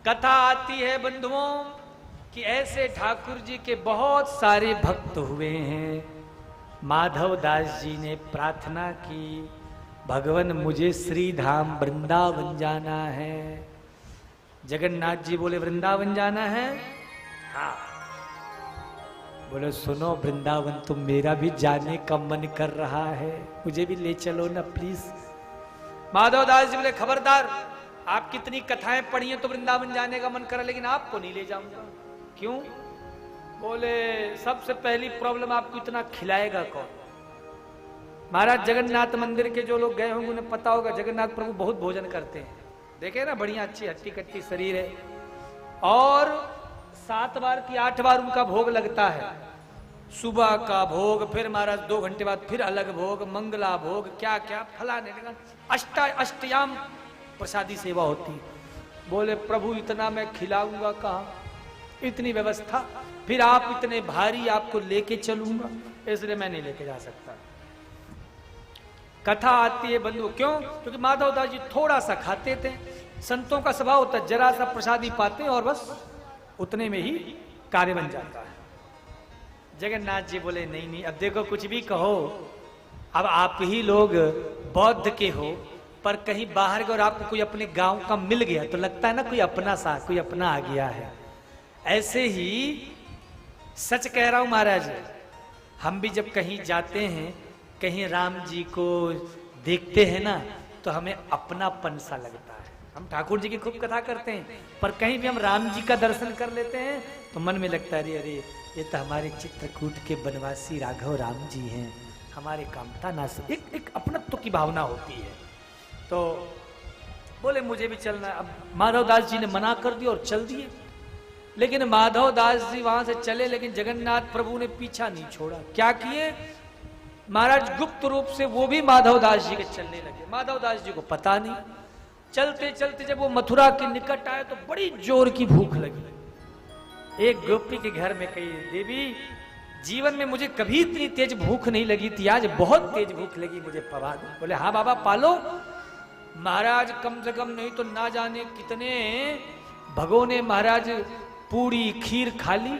कथा आती है बंधुओं कि ऐसे ठाकुर जी के बहुत सारे भक्त हुए हैं। माधव दास जी ने प्रार्थना की, भगवान मुझे श्री धाम वृंदावन जाना है। जगन्नाथ जी बोले वृंदावन जाना है? हाँ। बोले सुनो वृंदावन तो मेरा भी जाने का मन कर रहा है, मुझे भी ले चलो ना प्लीज। माधव दास जी बोले खबरदार, आप कितनी कथाएं पढ़ी हैं तो वृंदावन जाने का मन करा, लेकिन आपको नहीं ले जाऊंगा। क्यों? बोले सबसे पहली प्रॉब्लम, आपको इतना खिलाएगा कौन? महाराज जगन्नाथ मंदिर के जो लोग गए होंगे उन्हें पता होगा, जगन्नाथ प्रभु बहुत भोजन करते हैं। देखे ना, बढ़िया अच्छी हट्टी कट्टी शरीर है, और 7 बार की 8 बार उनका भोग लगता है। सुबह का भोग, फिर महाराज 2 घंटे बाद फिर अलग भोग, मंगला भोग, क्या क्या फलाने अष्टयाम प्रसादी सेवा होती। बोले प्रभु इतना मैं खिलाऊंगा कहाँ, इतनी व्यवस्था, फिर आप इतने भारी, आपको लेके चलूंगा, इसलिए मैं नहीं लेके जा सकता। कथा आती है बंधु, क्यों? क्योंकि माधव दास जी थोड़ा सा खाते थे। संतों का स्वभाव होता है, जरा सा प्रसादी पाते और बस उतने में ही कार्य बन जाता है। जगन्नाथ जी बोले नहीं नहीं, अब देखो कुछ भी कहो, अब आप ही लोग बौद्ध के हो, पर कहीं बाहर गए और आपको कोई अपने गांव का मिल गया तो लगता है ना कोई अपना सा, कोई अपना आ गया है। ऐसे ही सच कह रहा हूं महाराज, हम भी जब कहीं जाते हैं, कहीं राम जी को देखते हैं ना, तो हमें अपनापन सा लगता है। हम ठाकुर जी की खूब कथा करते हैं, पर कहीं भी हम राम जी का दर्शन कर लेते हैं तो मन में लगता है अरे अरे ये तो हमारे चित्रकूट के बनवासी राघव राम जी हैं, हमारे कामता नास, एक अपनत्व की भावना होती है। तो बोले मुझे भी चलना है। अब माधव दास जी ने मना कर दिया और चल दिए, लेकिन माधव दास जी वहां से चले, लेकिन जगन्नाथ प्रभु ने पीछा नहीं छोड़ा। क्या किए महाराज? गुप्त रूप से वो भी माधव दास जी के चलने लगे। माधव दास जी को पता नहीं। चलते चलते जब वो मथुरा के निकट आए तो बड़ी जोर की भूख लगी। एक गोपी के घर में कही, देवी जीवन में मुझे कभी इतनी तेज भूख नहीं लगी थी, आज बहुत तेज भूख लगी, मुझे पवा दो। बोले हाँ बाबा पालो। महाराज कम से कम नहीं तो ना जाने कितने भगोने महाराज पूरी खीर खा ली।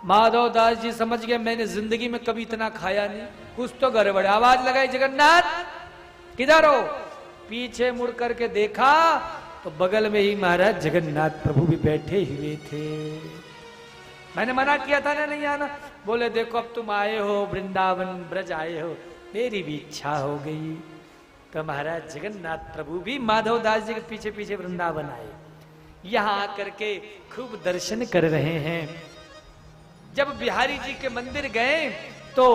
माधव दास जी समझ गए मैंने जिंदगी में कभी इतना खाया नहीं, कुछ तो गड़बड़। आवाज लगाई जगन्नाथ किधर हो? पीछे मुड़ करके देखा तो बगल में ही महाराज जगन्नाथ प्रभु भी बैठे हुए थे। मैंने मना किया था ना नहीं आना। बोले देखो अब तुम आए हो, वृंदावन ब्रज आए हो, मेरी भी इच्छा हो गई। तो महाराज जगन्नाथ प्रभु भी माधव दास जी के पीछे पीछे वृंदावन आए। यहां आकर के खूब दर्शन कर रहे हैं। जब बिहारी जी के मंदिर गए तो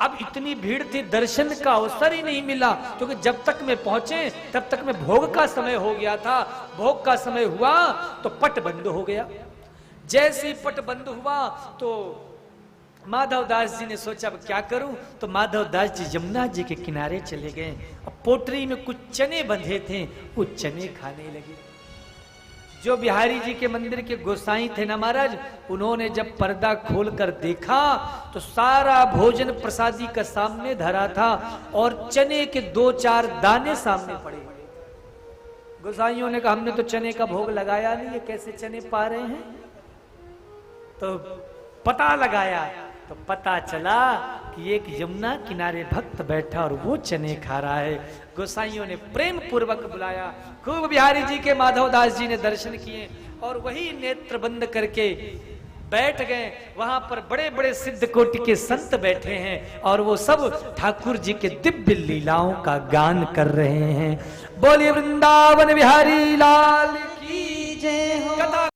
अब इतनी भीड़ थी, दर्शन का अवसर ही नहीं मिला, क्योंकि जब तक में पहुंचे तब तक में भोग का समय हो गया था। भोग का समय हुआ तो पट बंद हो गया। जैसे ही पट बंद हुआ तो माधव दास जी ने सोचा अब क्या करूं, तो माधव दास जी यमुना जी के किनारे चले गए। अब पोटरी में कुछ चने बंधे थे, वो चने खाने लगे। जो बिहारी जी के मंदिर के गोसाई थे ना महाराज, उन्होंने जब पर्दा खोलकर देखा तो सारा भोजन प्रसादी का सामने धरा था और चने के 2-4 दाने सामने पड़े। गोसाइयों ने कहा हमने तो चने का भोग लगाया नहीं, ये कैसे चने पा रहे हैं? तो पता लगाया तो पता चला कि एक यमुना किनारे भक्त बैठा और वो चने खा रहा है। गोसाइयों ने प्रेम पूर्वक बुलाया, खूब बिहारी जी के माधव दास जी ने दर्शन किए और वही नेत्र बंद करके बैठ गए। वहां पर बड़े बड़े सिद्ध कोटि के संत बैठे हैं और वो सब ठाकुर जी के दिव्य लीलाओं का गान कर रहे हैं। बोलिए वृंदावन बिहारी लाल।